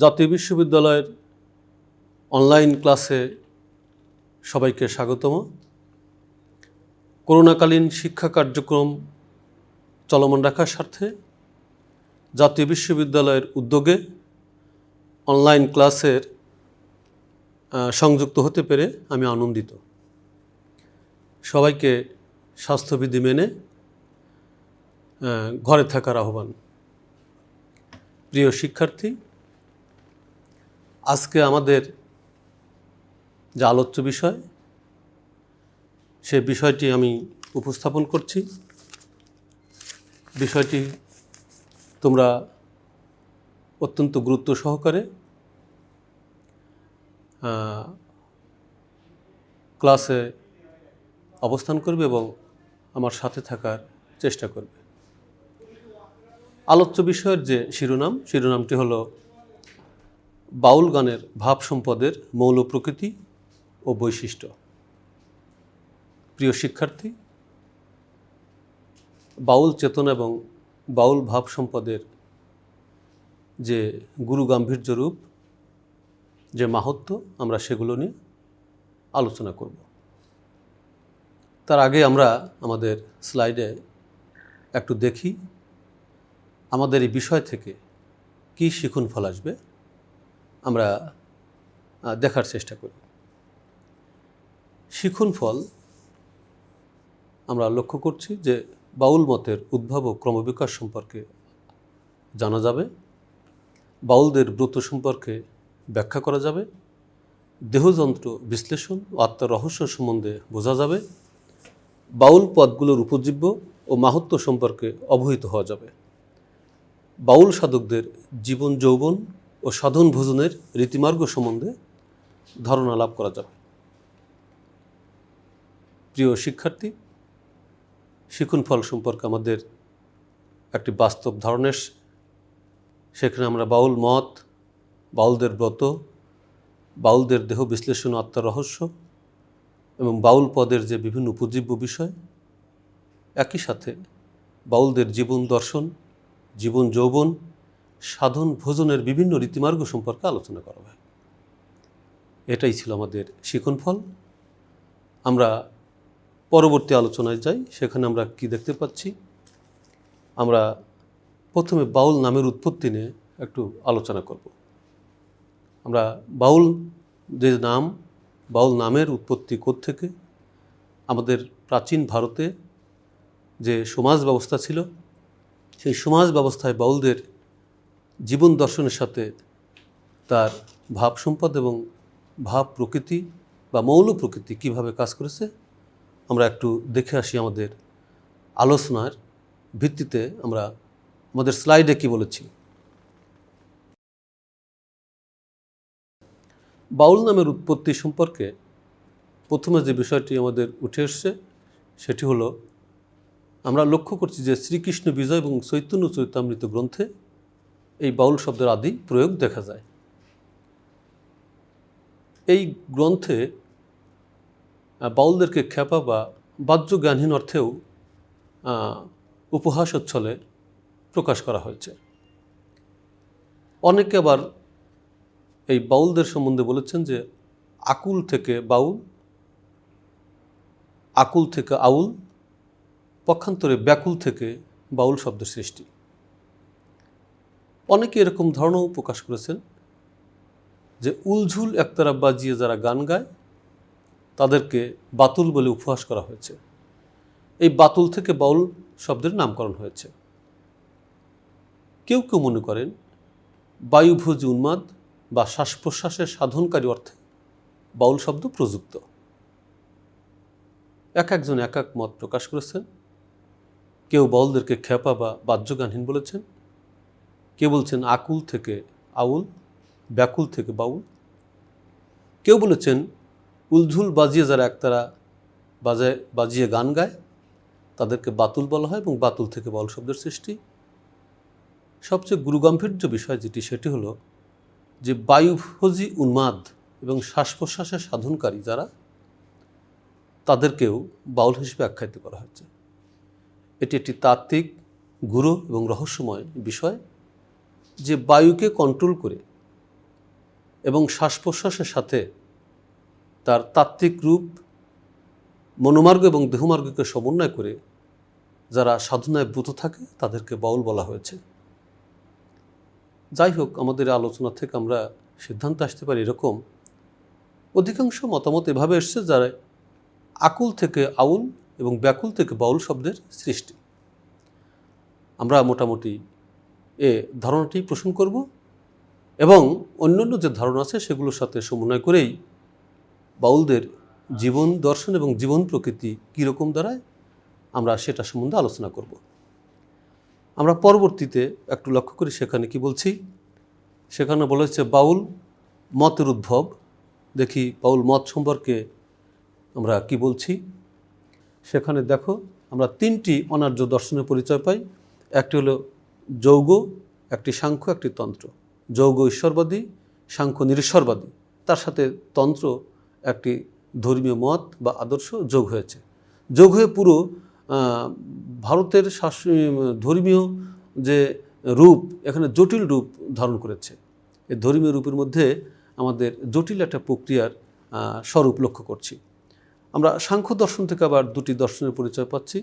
জাতীয় বিশ্ববিদ্যালয়ের অনলাইন ক্লাসে সবাইকে স্বাগতম। করোনাকালীন শিক্ষা কার্যক্রম চলমান রাখার স্বার্থে জাতীয় বিশ্ববিদ্যালয়ের উদ্যোগে অনলাইন ক্লাসের সংযুক্ত হতে পেরে আমি আনন্দিত। সবাইকে স্বাস্থ্যবিধি মেনে ঘরে থাকার আহ্বান। প্রিয় শিক্ষার্থী, আজকে আমাদের যে আলোচ্য বিষয়, সে বিষয়টি আমি উপস্থাপন করছি। বিষয়টি তোমরা অত্যন্ত গুরুত্ব সহকারে ক্লাসে অবস্থান করবে এবং আমার সাথে থাকার চেষ্টা করবে। আলোচ্য বিষয়ের যে শিরোনামটি হলো বাউল গানের ভাব সম্পদের মৌল প্রকৃতি ও বৈশিষ্ট্য। প্রিয় শিক্ষার্থী, বাউল চেতনা এবং বাউল ভাব সম্পদের যে গুরু গাম্ভীর্য রূপ, যে মাহাত্ম্য, আমরা সেগুলো নিয়ে আলোচনা করব। তার আগে আমরা আমাদের স্লাইডে একটু দেখি আমাদের এই বিষয় থেকে কী শিখন ফল আসবে, আমরা দেখার চেষ্টা করি। শিখন ফল আমরা লক্ষ্য করছি যে বাউল মতের উদ্ভব ও ক্রমবিকাশ সম্পর্কে জানা যাবে, বাউলদের ব্রত সম্পর্কে ব্যাখ্যা করা যাবে, দেহযন্ত্র বিশ্লেষণ ও আত্মার রহস্য সম্বন্ধে বোঝা যাবে, বাউল পদগুলোর উপজীব্য ও মাহাত্ম্য সম্পর্কে অবহিত হওয়া যাবে, বাউল সাধকদের জীবন যৌবন ও সাধন ভোজনের রীতিমার্গ সম্বন্ধে ধারণা লাভ করা যাবে। প্রিয় শিক্ষার্থী, শিখন ফল সম্পর্কে আমাদের একটি বাস্তব ধারণা, সেখানে আমরা বাউল মত, বাউলদের ব্রত, বাউলদের দেহ বিশ্লেষণ ও আত্মার রহস্য এবং বাউল পদের যে বিভিন্ন উপজীব্য বিষয়, একই সাথে বাউলদের জীবন দর্শন, জীবন যৌবন, সাধন ভোজনের বিভিন্ন রীতিমার্গ সম্পর্কে আলোচনা করা হয়। এটাই ছিল আমাদের শিখন ফল। আমরা পরবর্তী আলোচনায় যাই। সেখানে আমরা কি দেখতে পাচ্ছি? আমরা প্রথমে বাউল নামের উৎপত্তি নিয়ে একটু আলোচনা করব। আমরা বাউল যে নাম, বাউল নামের উৎপত্তি কোত্থেকে, আমাদের প্রাচীন ভারতে যে সমাজ ব্যবস্থা ছিল, সেই সমাজ ব্যবস্থায় বাউলদের জীবন দর্শনের সাথে তার ভাব সম্পদ এবং ভাব প্রকৃতি বা মৌল প্রকৃতি কীভাবে কাজ করেছে, আমরা একটু দেখে আসি। আমাদের আলোচনার ভিত্তিতে আমরা আমাদের স্লাইডে কি বলেছি। বাউল নামের উৎপত্তি সম্পর্কে প্রথমে যে বিষয়টি আমাদের উঠে এসছে, সেটি হলো, আমরা লক্ষ্য করছি যে শ্রীকৃষ্ণ বিজয় এবং চৈতন্য চরিতামৃত গ্রন্থে এই বাউল শব্দের আদি প্রয়োগ দেখা যায়। এই গ্রন্থে বাউলদেরকে খ্যাপা বা বাহ্য জ্ঞানহীন অর্থেও উপহাসচ্ছলে প্রকাশ করা হয়েছে। অনেকে আবার এই বাউলদের সম্বন্ধে বলেছেন যে আকুল থেকে বাউল, আকুল থেকে আউল, পক্ষান্তরে ব্যাকুল থেকে বাউল শব্দের সৃষ্টি। অনেকে এরকম ধারণাও প্রকাশ করেছেন যে উলঝুল একতারা বাজিয়ে যারা গান গায় তাদেরকে বাতুল বলে উপহাস করা হয়েছে। এই বাতুল থেকে বাউল শব্দের নামকরণ হয়েছে। কেউ কেউ মনে করেন বায়ুভোজী উন্মাদ বা শ্বাস প্রশ্বাসের সাধনকারী অর্থে বাউল শব্দ প্রযুক্ত। এক একজন এক এক মত প্রকাশ করেছেন। কেউ বাউলদেরকে খ্যাপা বা বাহ্যজ্ঞানহীন বলেছেন, কেউ বলছেন আকুল থেকে আউল, ব্যাকুল থেকে বাউল। কেউ বলেছেন উলঝুল বাজিয়ে যারা একতারা বাজিয়ে গান গায় তাদেরকে বাতুল বলা হয় এবং বাতুল থেকে বাউল শব্দের সৃষ্টি। সবচেয়ে গুরুগম্ভীর্য বিষয় যেটি, সেটি হলো যে বায়ুভোজী উন্মাদ এবং শ্বাস প্রশ্বাসের সাধনকারী যারা, তাদেরকেও বাউল হিসেবে আখ্যায়িত করা হয়েছে। এটি একটি তাত্ত্বিক, গুরু এবং রহস্যময় বিষয় যে বায়ুকে কন্ট্রোল করে এবং শ্বাস প্রশ্বাসের সাথে তার তাত্ত্বিক রূপ, মনোমার্গ এবং দেহমার্গকে সমন্বয় করে যারা সাধনায় ব্রত থাকে তাদেরকে বাউল বলা হয়েছে। যাই হোক, আমাদের আলোচনা থেকে আমরা সিদ্ধান্ত আসতে পারি এরকম, অধিকাংশ মতামত এভাবে এসছে যারা আকুল থেকে আউল এবং ব্যাকুল থেকে বাউল শব্দের সৃষ্টি। আমরা মোটামুটি এ ধারণাটি পোষণ করব এবং অন্যান্য যে ধারণা আছে সেগুলোর সাথে সমন্বয় করেই বাউলদের জীবন দর্শন এবং জীবন প্রকৃতি কীরকম দাঁড়ায় আমরা সেটা সম্বন্ধে আলোচনা করব। আমরা পরবর্তীতে একটু লক্ষ্য করি সেখানে কি বলছি। সেখানে বলা হচ্ছে বাউল মতের উদ্ভব। দেখি বাউল মত সম্পর্কে আমরা কি বলছি। সেখানে দেখো, আমরা তিনটি অনার্য দর্শনের পরিচয় পাই। একটি হলো যৌগ, একটি সাংখ্য, একটি তন্ত্র। যৌগ ঈশ্বরবাদী, সাংখ্য নিরীশ্বরবাদী, তার সাথে তন্ত্র একটি ধর্মীয় মত বা আদর্শ যোগ হয়েছে। যোগ হয়ে পুরো ভারতের ধর্মীয় যে রূপ এখানে জটিল রূপ ধারণ করেছে। এই ধর্মীয় রূপের মধ্যে আমাদের জটিল একটা প্রক্রিয়ার স্বরূপ লক্ষ্য করছি। আমরা সাংখ্য দর্শন থেকে আবার দুটি দর্শনের পরিচয় পাচ্ছি।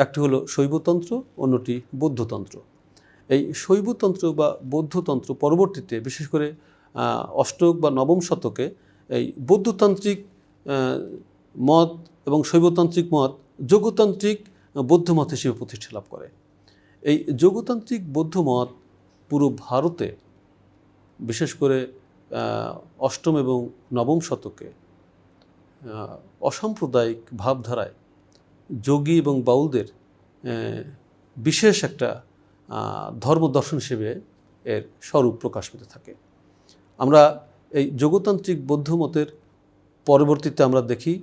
একটি হলো শৈবতন্ত্র, অন্যটি বৌদ্ধতন্ত্র। এই শৈবতন্ত্র বা বৌদ্ধতন্ত্র পরবর্তীতে বিশেষ করে অষ্টক বা নবম শতকে এই বৌদ্ধতান্ত্রিক মত এবং শৈবতান্ত্রিক মত যোগতান্ত্রিক বৌদ্ধ মত হিসেবে প্রতিষ্ঠা লাভ করে। এই যোগতান্ত্রিক বৌদ্ধ মত পুরো ভারতে বিশেষ করে অষ্টম এবং নবম শতকে অসাম্প্রদায়িক ভাবধারায় যোগী এবং বাউলদের বিশেষ একটা ধর্ম দর্শন হিসেবে এর স্বরূপ প্রকাশ পেতে থাকে। আমরা এই যোগতান্ত্রিক বৌদ্ধ মতের পরবর্তীতে আমরা দেখি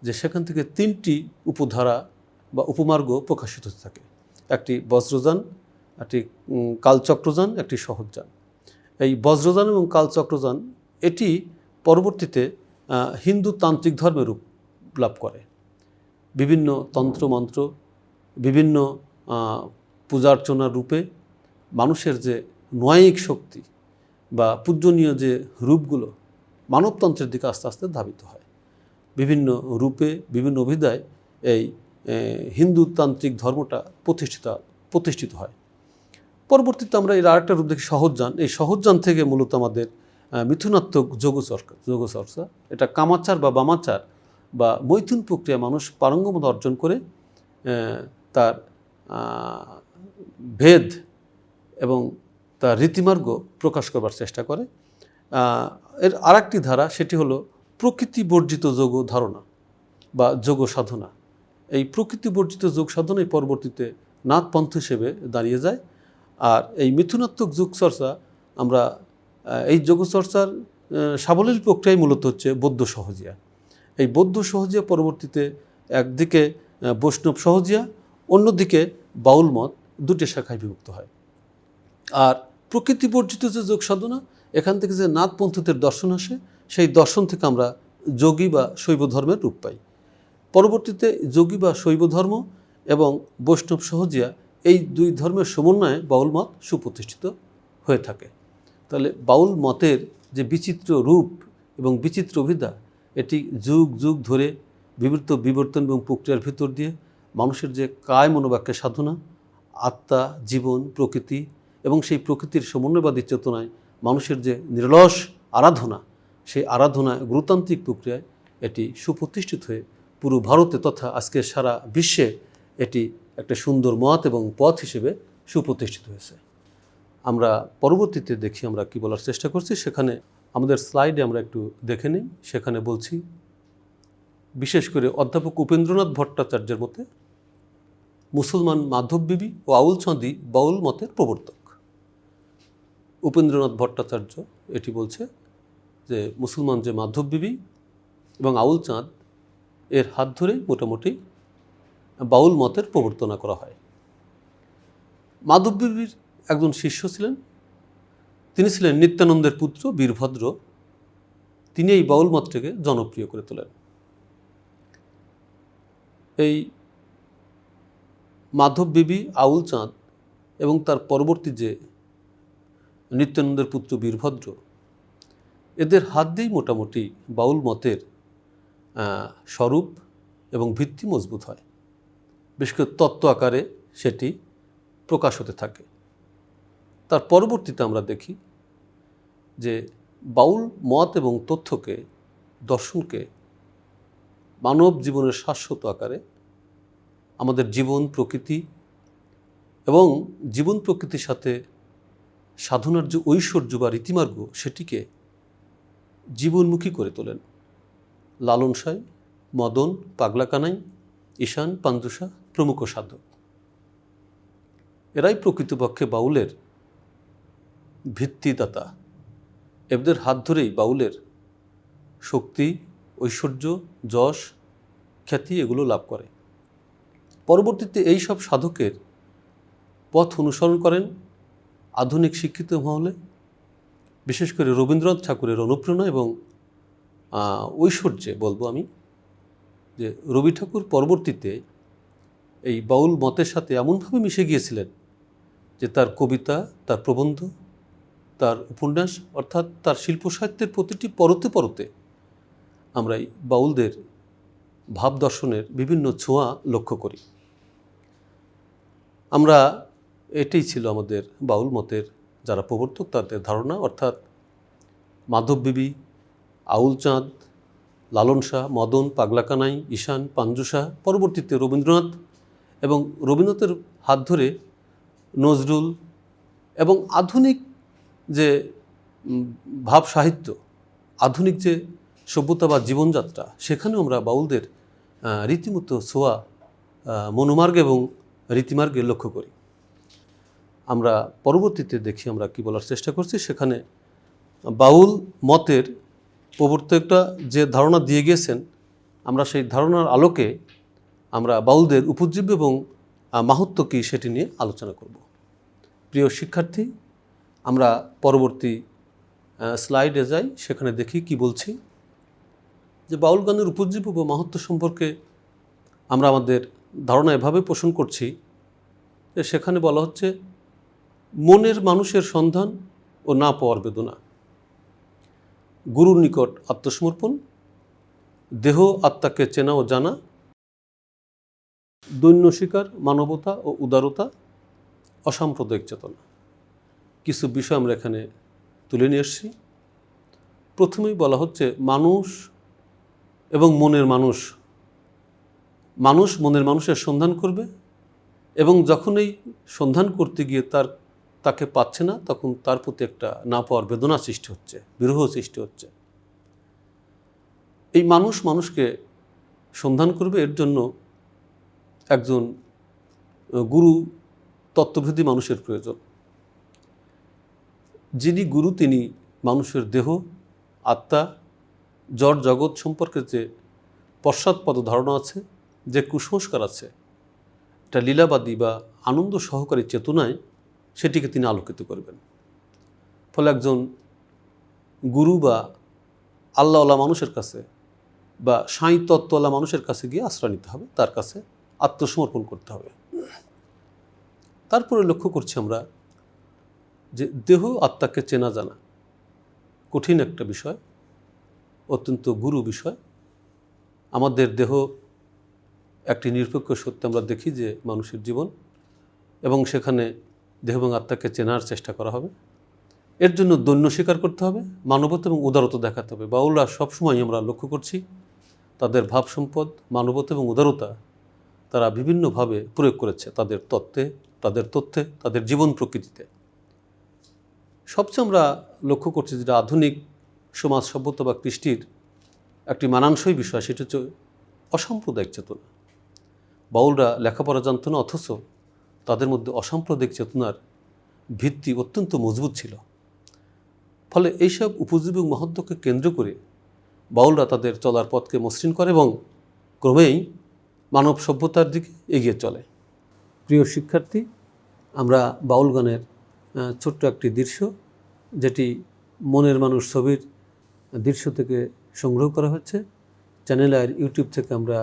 যে সেখান থেকে তিনটি উপধারা বা উপমার্গ প্রকাশিত হতে থাকে। একটি বজ্রযান, একটি কালচক্রযান, একটি সহজযান। এই বজ্রযান এবং কালচক্রযান এটি পরবর্তীতে হিন্দু তান্ত্রিক ধর্মের রূপ লাভ করে। বিভিন্ন তন্ত্রমন্ত্র, বিভিন্ন পূজার্চনার রূপে মানুষের যে নৈয়িক শক্তি বা পূজনীয় যে রূপগুলো মানবতন্ত্রের দিকে আস্তে আস্তে ধাবিত হয়। বিভিন্ন রূপে বিভিন্ন অভিধায় এই হিন্দু তান্ত্রিক ধর্মটা প্রতিষ্ঠিত হয়। পরবর্তীতে আমরা এর আরেকটা রূপ দেখি সহজযান। এই সহজযান থেকে মূলত আমাদের মিথুনাত্মক যোগচর্চা, এটা কামাচার বা বামাচার বা মৈথুন প্রক্রিয়া মানুষ পারঙ্গমতা অর্জন করে তার ভেদ এবং তার রীতিমার্গ প্রকাশ করবার চেষ্টা করে। এর আরেকটি ধারা, সেটি হলো প্রকৃতি বর্জিত যোগ ধারণা বা যোগ সাধনা। এই প্রকৃতি বর্জিত যোগ সাধনাই পরবর্তীতে নাথপন্থ হিসেবে দাঁড়িয়ে যায়। আর এই মিথুনাত্মক যোগচর্চা, আমরা এই যোগচর্চার সাবলীল প্রক্রিয়াই মূলত হচ্ছে বৌদ্ধ সহজিয়া। এই বৌদ্ধ সহজিয়া পরবর্তীতে একদিকে বৈষ্ণব সহজিয়া, অন্যদিকে বাউল মত, দুটি শাখায় বিভক্ত হয়। আর প্রকৃতি বর্জিত যে যোগ সাধনা, এখান থেকে যে নাথপন্থীদের দর্শন আসে, সেই দর্শন থেকে আমরা যোগী বা শৈব ধর্মের রূপ পাই। পরবর্তীতে যোগী বা শৈব ধর্ম এবং বৈষ্ণব সহজিয়া, এই দুই ধর্মের সমন্বয়ে বাউল মত সুপ্রতিষ্ঠিত হয়ে থাকে। তাহলে বাউল মতের যে বিচিত্র রূপ এবং বিচিত্র অভিধা, এটি যুগ যুগ ধরে বিবর্তন এবং প্রক্রিয়ার ভিতর দিয়ে মানুষের যে কায় মনোবাক্যের সাধনা, আত্মা, জীবন, প্রকৃতি এবং সেই প্রকৃতির সমন্বয়বাদী চেতনায় মানুষের যে নিরলস আরাধনা, সেই আরাধনায় গুরুতান্ত্রিক প্রক্রিয়ায় এটি সুপ্রতিষ্ঠিত হয়ে পুরো ভারতে তথা আজকে সারা বিশ্বে এটি একটা সুন্দর মত এবং পথ হিসেবে সুপ্রতিষ্ঠিত হয়েছে। আমরা পরবর্তীতে দেখি আমরা কি বলার চেষ্টা করছি। সেখানে আমাদের স্লাইডে আমরা একটু দেখে নিই। সেখানে বলছি, বিশেষ করে অধ্যাপক উপেন্দ্রনাথ ভট্টাচার্যের মতে মুসলমান মাধব বিবি ও আউল চাঁদই বাউল মতের প্রবর্তক। উপেন্দ্রনাথ ভট্টাচার্য এটি বলছে যে মুসলমান যে মাধব বিবি এবং আউল চাঁদ, এর হাত ধরে মোটামুটি বাউল মতের প্রবর্তনা করা হয়। মাধব বিবির একজন শিষ্য ছিলেন, তিনি ছিলেন নিত্যানন্দের পুত্র বীরভদ্র। তিনি এই বাউল মতটিকে জনপ্রিয় করে তোলেন। এই মাধব বিবি, আউল চাঁদ এবং তার পরবর্তী যে নিত্যানন্দের পুত্র বীরভদ্র, এদের হাত দিয়েই মোটামুটি বাউল মতের স্বরূপ এবং ভিত্তি মজবুত হয়, বিশেষ করে তত্ত্ব আকারে সেটি প্রকাশ হতে থাকে। তার পরবর্তীতে আমরা দেখি যে বাউল মত এবং তথ্যকে, দর্শনকে মানব জীবনের শাশ্বত আকারে আমাদের জীবন প্রকৃতি এবং জীবন প্রকৃতির সাথে সাধনার যে ঐশ্বর্য বা রীতিমার্গ সেটিকে জীবনমুখী করে তোলেন লালন সাঁই, মদন, পাগলা কানাই, ঈশান, পাঞ্জুসা প্রমুখ সাধক। এরাই প্রকৃতপক্ষে বাউলের ভিত্তিদাতা। এদের হাত ধরেই বাউলের শক্তি, ঐশ্বর্য, যশ, খ্যাতি এগুলো লাভ করে। পরবর্তীতে এই সব সাধকের পথ অনুসরণ করেন আধুনিক শিক্ষিত মহলে, বিশেষ করে রবীন্দ্রনাথ ঠাকুরের অনুপ্রেরণা এবং ঐশ্বর্যে বলবো আমি যে রবি ঠাকুর পরবর্তীতে এই বাউল মতের সাথে এমনভাবে মিশে গিয়েছিলেন যে তার কবিতা, তার প্রবন্ধ, তার উপন্যাস অর্থাৎ তার শিল্প সাহিত্যের প্রতিটি পরতে পরতে আমরা এই বাউলদের ভাব দর্শনের বিভিন্ন ছোঁয়া লক্ষ্য করি। আমরা এটাই ছিল আমাদের বাউল মতের যারা প্রবর্তক তাদের ধারণা, অর্থাৎ মাধববিবি, আউল চাঁদ, লালন শাহ, মদন, পাগলা কানাই, ঈশান, পাঞ্জুসা, পরবর্তীতে রবীন্দ্রনাথ এবং রবীন্দ্রনাথের হাত ধরে নজরুল এবং আধুনিক যে ভাব সাহিত্য, আধুনিক যে সভ্যতা বা জীবনযাত্রা, সেখানেও আমরা বাউলদের রীতিমতো ছোঁয়া মনোমার্গ এবং রীতিমার্গে লক্ষ্য করি। আমরা পরবর্তীতে দেখি আমরা কি বলার চেষ্টা করছি, সেখানে বাউল মতের প্রবর্তকরা যে ধারণা দিয়ে গিয়েছেন, আমরা সেই ধারণার আলোকে আমরা বাউলদের উপজীব্য এবং মাহাত্ম্য কী সেটি নিয়ে আলোচনা করব। প্রিয় শিক্ষার্থী, আমরা পরবর্তী স্লাইডে যাই, সেখানে দেখি কি বলছি যে বাউল গানের উপজীব্য বা মাহাত্ম্য সম্পর্কে আমরা আমাদের ধারণা এভাবে পোষণ করছি যে সেখানে বলা হচ্ছে মনের মানুষের সন্ধান ও না পাওয়ার বেদনা, গুরুর নিকট আত্মসমর্পণ, দেহ আত্মাকে চেনা ও জানা, দৈন্য শিকার, মানবতা ও উদারতা, অসাম্প্রদায়িক চেতনা। কিছু বিষয় আমরা এখানে তুলে নিয়ে এসেছি। প্রথমেই বলা হচ্ছে মানুষ এবং মনের মানুষ, মানুষ মনের মানুষের সন্ধান করবে এবং যখন এই সন্ধান করতে গিয়ে তাকে পাচ্ছে না, তখন তার প্রতি একটা না পাওয়ার বেদনা সৃষ্টি হচ্ছে, বিরহ সৃষ্টি হচ্ছে। এই মানুষ মানুষকে সন্ধান করবে, এর জন্য একজন গুরু তত্ত্বভেদী মানুষের প্রয়োজন। যিনি গুরু তিনি মানুষের দেহ, আত্মা, জড় জগৎ সম্পর্কে যে পশ্চাৎপদ ধারণা আছে, যে কুসংস্কার আছে, এটা লীলাবাদী বা আনন্দ সহকারী চেতনায় সেটিকে তিনি আলোকিত করবেন। ফলে একজন গুরু বা আল্লাহওয়ালা মানুষের কাছে বা সাঁই তত্ত্বওয়ালা মানুষের কাছে গিয়ে আশ্রয় নিতে হবে, তার কাছে আত্মসমর্পণ করতে হবে। তারপরে লক্ষ্য করছি আমরা যে দেহ আত্মাকে চেনা জানা কঠিন একটা বিষয়, অত্যন্ত গুরু বিষয়। আমাদের দেহ একটি নিরপেক্ষ সত্য, আমরা দেখি যে মানুষের জীবন, এবং সেখানে দেহ এবং আত্মাকে চেনার চেষ্টা করা হবে। এর জন্য দৈন্য স্বীকার করতে হবে, মানবতা এবং উদারতা দেখাতে হবে। বাউলরা সবসময় আমরা লক্ষ্য করছি তাদের ভাব সম্পদ, মানবতা এবং উদারতা তারা বিভিন্নভাবে প্রয়োগ করেছে তাদের তত্ত্বে, তাদের জীবন প্রকৃতিতে। সবচেয়ে আমরা লক্ষ্য করছি যেটা আধুনিক সমাজ সভ্যতা বা কৃষ্টির একটি মানানসই বিষয়, সেটা হচ্ছে অসাম্প্রদায়িক চেতনা। বাউলরা লেখাপড়া জানত না, অথচ তাদের মধ্যে অসাম্প্রদায়িক চেতনার ভিত্তি অত্যন্ত মজবুত ছিল। ফলে এইসব উপজীবী এবং মহত্বকে কেন্দ্র করে বাউলরা তাদের চলার পথকে মসৃণ করে এবং ক্রমেই মানব সভ্যতার দিকে এগিয়ে চলে। প্রিয় শিক্ষার্থী, আমরা বাউল গানের ছোট্ট একটি দৃশ্য, যেটি মনের মানুষ ছবির দৃশ্য থেকে সংগ্রহ করা হচ্ছে, চ্যানেল আর ইউটিউব থেকে আমরা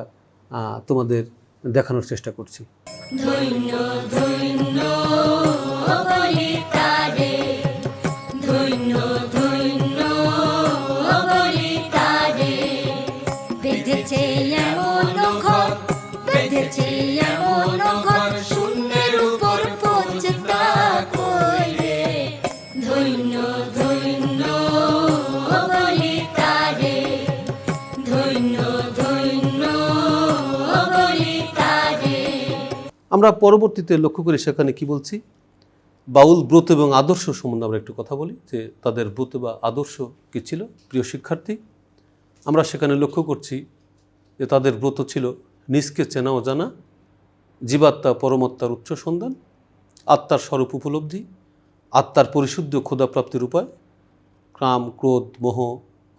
তোমাদের দেখানোর চেষ্টা করছি। ধন্য ধন্য বলি তারে, ধন্য ধন্য আমরা পরবর্তীতে লক্ষ্য করি সেখানে কি বলছি, বাউল ব্রত এবং আদর্শ সম্বন্ধে আমরা একটু কথা বলি, যে তাদের ব্রত বা আদর্শ কী ছিল। প্রিয় শিক্ষার্থী, আমরা সেখানে লক্ষ্য করছি যে তাদের ব্রত ছিল নিজকে চেনা ও জানা, জীবাত্মা পরমাত্মার উচ্চ সন্ধান, আত্মার স্বরূপ উপলব্ধি, আত্মার পরিশুদ্ধ ক্ষুধাপ্রাপ্তির উপায়, কাম ক্রোধ মোহ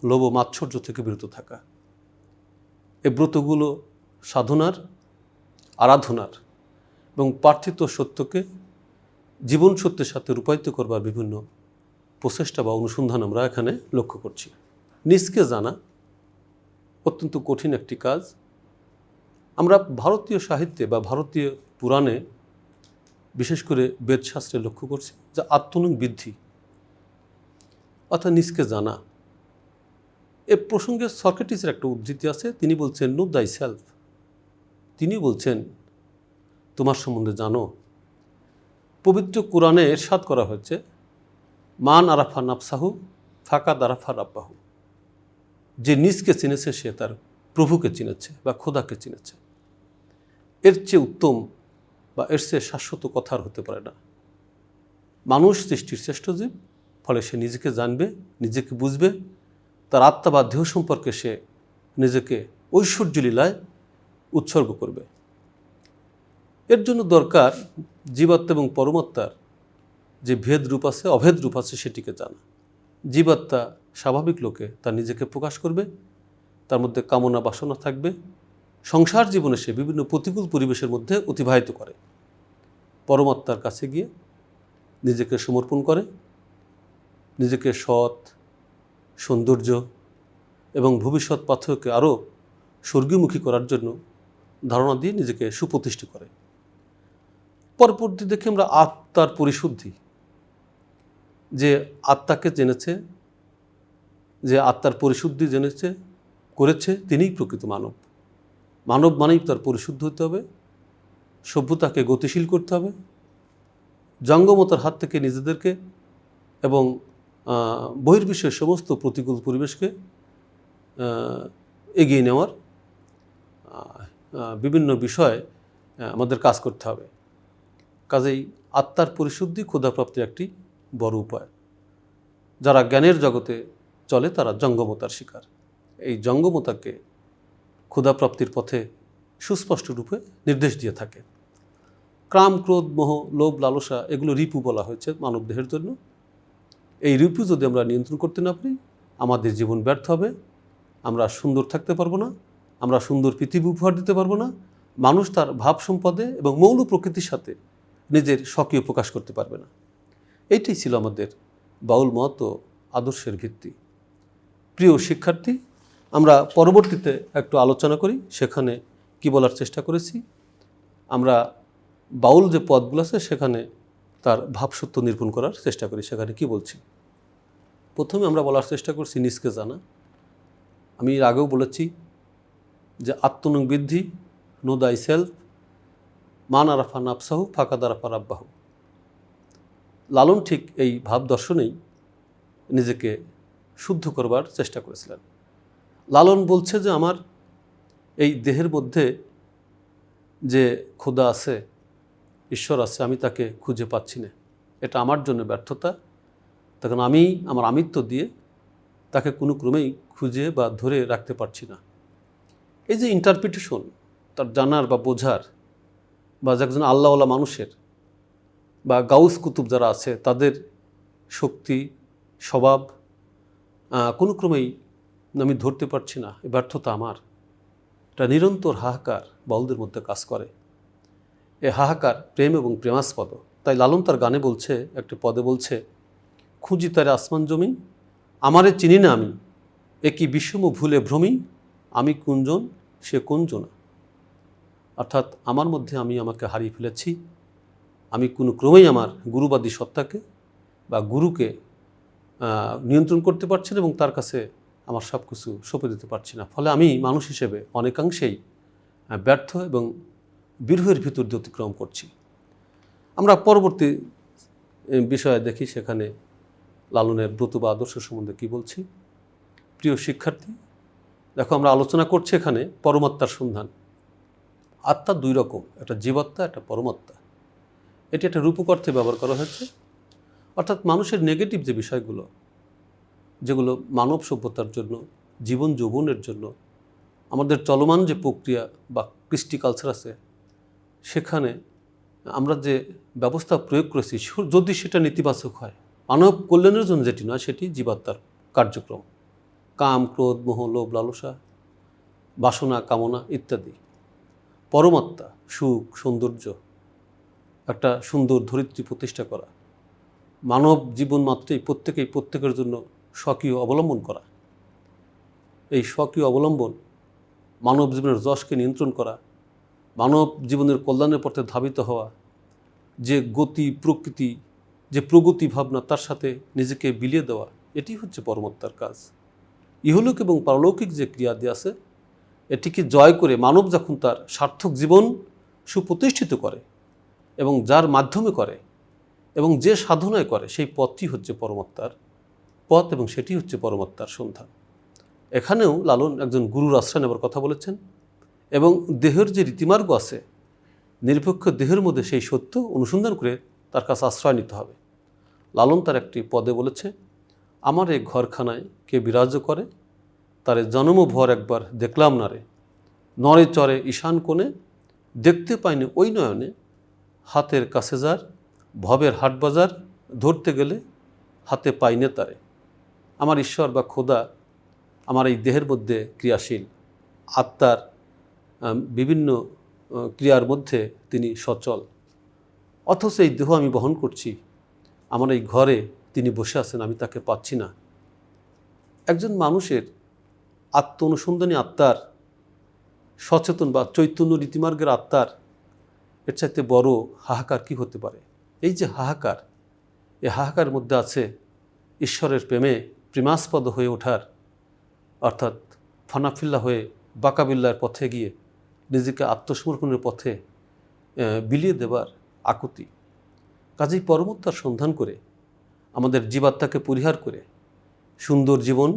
লোভ মাৎসর্য থেকে বিরত থাকা। এই ব্রতগুলো সাধনার, আরাধনার এবং পার্থিত সত্যকে জীবন সত্যের সাথে রূপায়িত করবার বিভিন্ন প্রচেষ্টা বা অনুসন্ধান আমরা এখানে লক্ষ্য করছি। নিজকে জানা অত্যন্ত কঠিন একটি কাজ। আমরা ভারতীয় সাহিত্যে বা ভারতীয় পুরাণে, বিশেষ করে বেদশাস্ত্রে লক্ষ্য করছি যে আত্মনুবৃদ্ধি অর্থাৎ নিজকে জানা। এ প্রসঙ্গে সক্রেটিসের একটা উদ্ধৃতি আছে, তিনি বলছেন নো দাই সেলফ। তিনি বলছেন তোমার সম্বন্ধে জানো। পবিত্র কোরআনে ইরশাদ করা হয়েছে মান আরাফা নাফসাহু ফাকাদ আরাফা রাব্বাহু, যে নিজকে চিনেছে সে তার প্রভুকে চিনেছে বা খোদাকে চিনেছে। এর চেয়ে উত্তম বা এর চেয়ে শাশ্বত কথা আর হতে পারে না। মানুষ সৃষ্টির শ্রেষ্ঠ জীব, ফলে সে নিজেকে জানবে, নিজেকে বুঝবে, তার আত্মা বা দেহ সম্পর্কে সে নিজেকে ঐশ্বর্য লীলায় উৎসর্গ করবে। এর জন্য দরকার জীবাত্মা এবং পরমাত্মার যে ভেদ রূপ আছে, অভেদ রূপ আছে, সেটিকে জানা। জীবাত্মা স্বাভাবিক লোকে তার নিজেকে প্রকাশ করবে, তার মধ্যে কামনা বাসনা থাকবে, সংসার জীবনে সে বিভিন্ন প্রতিকূল পরিবেশের মধ্যে অতিবাহিত করে। পরমাত্মার কাছে গিয়ে নিজেকে সমর্পণ করে, নিজেকে সৎ, সৌন্দর্য এবং ভবিষ্যৎ পাথরকে আরও স্বর্গীয়মুখী করার জন্য ধারণা দিয়ে নিজেকে সুপ্রতিষ্ঠিত করে। পরবর্তী দেখি আমরা আত্মার পরিশুদ্ধি। যে আত্মাকে জেনেছে, যে আত্মার পরিশুদ্ধি জেনেছে, করেছে, তিনিই প্রকৃত মানব। মানব মানেই তার পরিশুদ্ধ হতে হবে, সভ্যতাকে গতিশীল করতে হবে, জঙ্গমতার হাত থেকে নিজেদেরকে এবং বহির্বিশ্বের সমস্ত প্রতিকূল পরিবেশকে এগিয়ে নেওয়ার বিভিন্ন বিষয়ে আমাদের কাজ করতে হবে। কাজেই আত্মার পরিশুদ্ধি ক্ষুধাপ্রাপ্তির একটি বড় উপায়। যারা জ্ঞানের জগতে চলে তারা জঙ্গমতার শিকার। এই জঙ্গমতাকে ক্ষুধাপ্রাপ্তির পথে সুস্পষ্ট রূপে নির্দেশ দিয়ে থাকে। কাম ক্রোধ মোহ লোভ লালসা এগুলো রিপু বলা হয়েছে মানব দেহের জন্য। এই রিপু যদি আমরা নিয়ন্ত্রণ করতে না পারি, আমাদের জীবন ব্যর্থ হবে, আমরা সুন্দর থাকতে পারবো না, আমরা সুন্দর পৃথিবী উপহার দিতে পারবো না, মানুষ তার ভাব সম্পদে এবং মৌল প্রকৃতির সাথে নিজের স্বকীয় প্রকাশ করতে পারবে না। এইটাই ছিল আমাদের বাউল মত ও আদর্শের ভিত্তি। প্রিয় শিক্ষার্থী, আমরা পরবর্তীতে একটু আলোচনা করি। সেখানে কি বলার চেষ্টা করেছি, আমরা বাউল যে পদগুলো আছে সেখানে তার ভাবসত্য নিরূপণ করার চেষ্টা করি। সেখানে কি বলছি, প্রথমে আমরা বলার চেষ্টা করছি নিজকে জানা। আমি এর আগেও বলেছি যে আত্মনুবৃদ্ধি, নো দাই সেলফ, মান আরাফা নাফসাহু ফাকাদ আরাফা রাব্বাহু। লালন ঠিক এই ভাব দর্শনেই নিজেকে শুদ্ধ করবার চেষ্টা করেছিলেন। লালন বলছে যে আমার এই দেহের মধ্যে যে খোদা আছে, ঈশ্বর আছে, আমি তাকে খুঁজে পাচ্ছি না। এটা আমার জন্য ব্যর্থতা। তখন আমি আমার আমিত্ব দিয়ে তাকে কোনো ক্রমেই খুঁজে বা ধরে রাখতে পারছি না। এই যে ইন্টারপ্রিটেশন তার জানার বা বোঝার, বা একজন আল্লাহওয়ালা মানুষের বা গাউস কুতুব যারা আছে তাদের শক্তি স্বভাব কোনো ক্রমেই আমি ধরতে পারছি না, এই ব্যর্থতা আমার। এটা নিরন্তর হাহাকার বাউলদের মধ্যে কাজ করে। এ হাহাকার প্রেম এবং প্রেমাস্পদ। তাই লালন তার গানে বলছে, একটা পদে বলছে, খুঁজি তারে আসমান জমি, আমারে চিনি না আমি, একই বিষম ভুলে ভ্রমি, আমি কুঞ্জন সে কুঞ্জনা। অর্থাৎ আমার মধ্যে আমি আমাকে হারিয়ে ফেলেছি। আমি কোনো ক্রমেই আমার গুরুবাদী সত্তাকে বা গুরুকে নিয়ন্ত্রণ করতে পারছি না এবং তার কাছে আমার সব কিছু সঁপে দিতে পারছি না। ফলে আমি মানুষ হিসেবে অনেকাংশেই ব্যর্থ এবং বিরহের ভিতর দিয়ে অতিক্রম করছি। আমরা পরবর্তী বিষয়ে দেখি সেখানে লালনের ব্রত বা আদর্শ সম্বন্ধে কী বলছি। প্রিয় শিক্ষার্থী, দেখো আমরা আলোচনা করছি এখানে পরমাত্মার সন্ধান। আত্মা দুই রকম, একটা জীবাত্মা, একটা পরমাত্মা। এটি একটা রূপক অর্থে ব্যবহার করা হয়েছে, অর্থাৎ মানুষের নেগেটিভ যে বিষয়গুলো, যেগুলো মানব সভ্যতার জন্য, জীবন যৌবনের জন্য, আমাদের চলমান যে প্রক্রিয়া বা কৃষ্টি কালচার আছে, সেখানে আমরা যে ব্যবস্থা প্রয়োগ করেছি, যদি সেটা নেতিবাচক হয়, মানব কল্যাণের জন্য যেটি নয়, সেটি জীবাত্মার কার্যক্রম, কাম, ক্রোধ, মোহ, লোভ, লালসা, বাসনা, কামনা ইত্যাদি। পরমাত্মা সুখ, সৌন্দর্য, একটা সুন্দর ধরিত্রী প্রতিষ্ঠা করা, মানব জীবন মাত্রেই প্রত্যেকের জন্য স্বকীয় অবলম্বন করা। এই স্বকীয় অবলম্বন মানব জীবনের যশকে নিয়ন্ত্রণ করা, মানব জীবনের কল্যাণের পথে ধাবিত হওয়া, যে গতি প্রকৃতি, যে প্রগতি ভাবনা, তার সাথে নিজেকে বিলিয়ে দেওয়া, এটি হচ্ছে পরমাত্মার কাজ। ইহলোক এবং পারলৌকিক যে ক্রিয়াদি আছে, এটিকে জয় করে মানব যখন তার সার্থক জীবন সুপ্রতিষ্ঠিত করে এবং যার মাধ্যমে করে এবং যে সাধনায় করে, সেই পথটি হচ্ছে পরমাত্মার পথ এবং সেটি হচ্ছে পরমাত্মার সন্ধান। এখানেও লালন একজন গুরুর আশ্রয় নেবার কথা বলেছেন এবং দেহের যে রীতিমার্গ আছে, নিরপেক্ষ দেহের মধ্যে সেই সত্য অনুসন্ধান করে তার কাছে আশ্রয় নিতে হবে। লালন তার একটি পদে বলেছে, আমার এই ঘরখানায় কে বিরাজ করে, তারে জন্ম ভর একবার দেখলাম না রে, নরে চরে ঈশান কোণে, দেখতে পাইনি ওই নয়নে, হাতের কাছে যার ভবের হাট বাজার, ধরতে গেলে হাতে পাইনে তারে। আমার ঈশ্বর বা খোদা আমার এই দেহের মধ্যে ক্রিয়াশীল, আত্মার বিভিন্ন ক্রিয়ার মধ্যে তিনি সচল, অথচ এই দেহ আমি বহন করছি, আমার এই ঘরে তিনি বসে আছেন, আমি তাকে পাচ্ছি না। একজন মানুষের আত্ম অনুসন্ধানী আত্মার, সচেতন বা চৈতন্য রীতিমার্গের আত্মার এর চাইতে বড় হাহাকার কি হতে পারে? এই যে হাহাকার, এই হাহাকার মধ্যে আছে ঈশ্বরের প্রেমে প্রেমাস্পদ হয়ে ওঠার, অর্থাৎ ফানাফিল্লা হয়ে বাকাবিল্লার পথে গিয়ে নিজেকে আত্মসমর্পণের পথে বিলিয়ে দেবার আকুতি। কাজেই পরমাত্মার সন্ধান করে আমাদের জীবাত্মাকে পরিহার করে সুন্দর জীবন,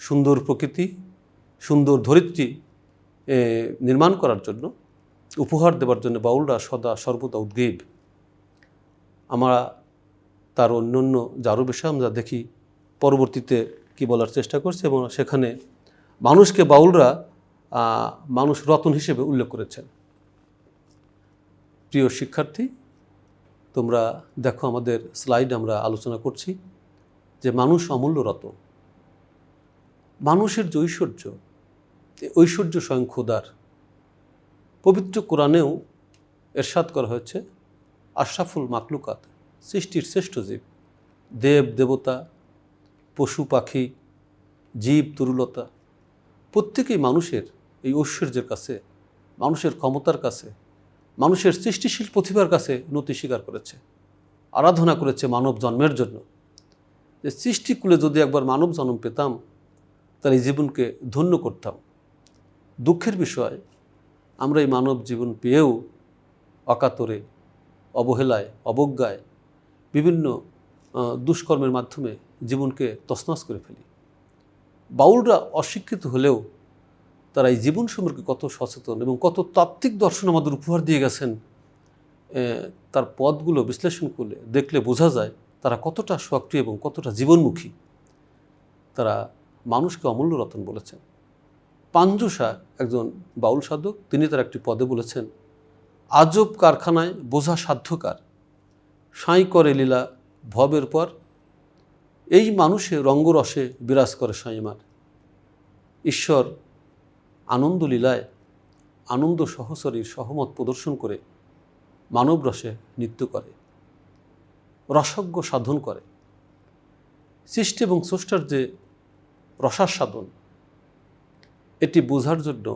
সুন্দর প্রকৃতি, সুন্দর ধরিত্রী নির্মাণ করার জন্য, উপহার দেবার জন্য বাউলরা সদা সর্বদা উদ্গ্রীব। আমরা তার অন্যান্য যারও বিষয় আমরা দেখি পরবর্তীতে কি বলার চেষ্টা করছে, এবং সেখানে মানুষকে বাউলরা মানুষ রতন হিসেবে উল্লেখ করেছেন। প্রিয় শিক্ষার্থী, তোমরা দেখো আমাদের স্লাইড আমরা আলোচনা করছি যে মানুষ অমূল্য রতন। মানুষের যে ঐশ্বর্য স্বয়ং খোদার। পবিত্র কোরআনেও এরশাদ করা হয়েছে, আশরাফুল মাকলুকাত, সৃষ্টির শ্রেষ্ঠ জীব, দেব দেবতা, পশু পাখি, জীব তরুলতা, প্রত্যেকেই মানুষের এই ঐশ্বর্যের কাছে, মানুষের ক্ষমতার কাছে, মানুষের সৃষ্টিশীল প্রতিভার কাছে নতি স্বীকার করেছে, আরাধনা করেছে মানব জন্মের জন্য। যে সৃষ্টিকুলে যদি একবার মানব জন্ম পেতাম, তাহলে এই জীবনকে ধন্য করতাম। দুঃখের বিষয়, আমরা এই মানব জীবন পেয়েও অকাতরে, অবহেলায়, অবজ্ঞায়, বিভিন্ন দুষ্কর্মের মাধ্যমে জীবনকে তছনছ করে ফেলি। বাউলরা অশিক্ষিত হলেও তারা এই জীবন সম্পর্কে কত সচেতন এবং কত তাত্ত্বিক দর্শন আমাদের উপহার দিয়ে গেছেন, তার পদগুলো বিশ্লেষণ করলে দেখলে বোঝা যায় তারা কতটা সক্রিয় এবং কতটা জীবনমুখী। তারা মানুষকে অমূল্য রতন বলেছেন। পাঞ্জুসা একজন বাউল সাধক, তিনি তার একটি পদে বলেছেন, আজব কারখানায় বোঝা সাধ্যকার, সাঁই করে লীলা ভবের পর, এই মানুষে রঙ্গরসে বিরাজ করে সাঁইমার। ঈশ্বর আনন্দ লীলায় আনন্দ সহচরীর সহমত প্রদর্শন করে মানব রসে নৃত্য করে, রসজ্ঞ সাধন করে। সৃষ্টি এবং স্রষ্টার যে রসাস্বাদন, এটি বোঝার জন্য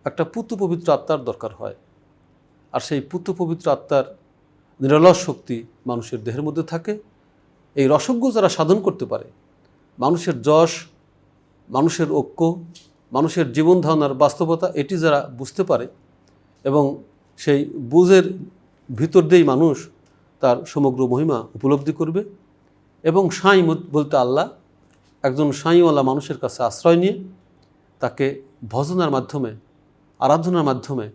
একটা পুত পবিত্র আত্মার দরকার হয়। আর সেই পুত পবিত্র আত্মার নিরলস শক্তি মানুষের দেহের মধ্যে থাকে। এই রসজ্ঞ যারা সাধন করতে পারে, মানুষের যশ, মানুষের ঐক্য, মানুষের জীবন ধারণার বাস্তবতা, এটি যারা বুঝতে পারে এবং সেই বুঝের ভিতর দিয়েই মানুষ তার সমগ্র মহিমা উপলব্ধি করবে। এবং সাঁই বলতে আল্লাহ, একজন সাঁইওয়ালা মানুষের কাছে আশ্রয় নিয়ে তাকে ভজনার মাধ্যমে, আরাধনার মাধ্যমে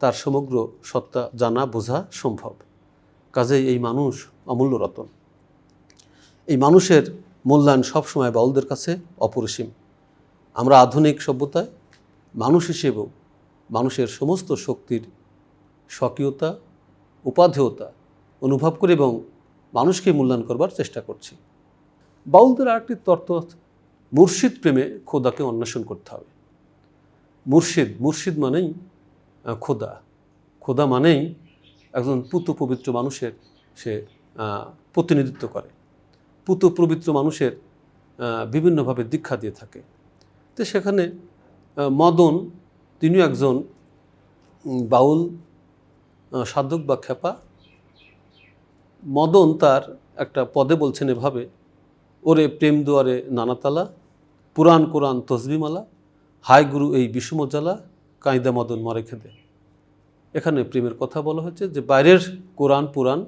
তার সমগ্র সত্তা জানা বোঝা সম্ভব। কাজেই এই মানুষ অমূল্য রতন। এই মানুষের মূল্যায়ন সবসময় বাউলদের কাছে অপরিসীম। আমরা আধুনিক সভ্যতায় মানুষ হিসেবেও মানুষের সমস্ত শক্তির স্বকীয়তা, উপাধেয়তা অনুভব করি এবং মানুষকে মূল্যায়ন করবার চেষ্টা করছি। বাউলদের আরেকটি তত্ত্ব, মুর্শিদ প্রেমে খোদাকে অন্বেষণ করতে হবে। মুর্শিদ মানেই খোদা। খোদা মানেই একজন পুত পবিত্র মানুষের সে প্রতিনিধিত্ব করে, পুত পবিত্র মানুষের বিভিন্নভাবে দীক্ষা দিয়ে থাকে। তো সেখানে মদন তিনিও একজন বাউল সাধক বা খেপা। মদন তার একটা পদে বলছেন এভাবে, ওরে প্রেম দুয়ারে নানাতালা, পুরাণ কোরআন তসবিমালা, হায় গুরু এই বিষম জ্বালা, কাঁইদা মদন মরে খেদে। এখানে প্রেমের কথা বলা হয়েছে যে বাইরের কোরআন পুরাণ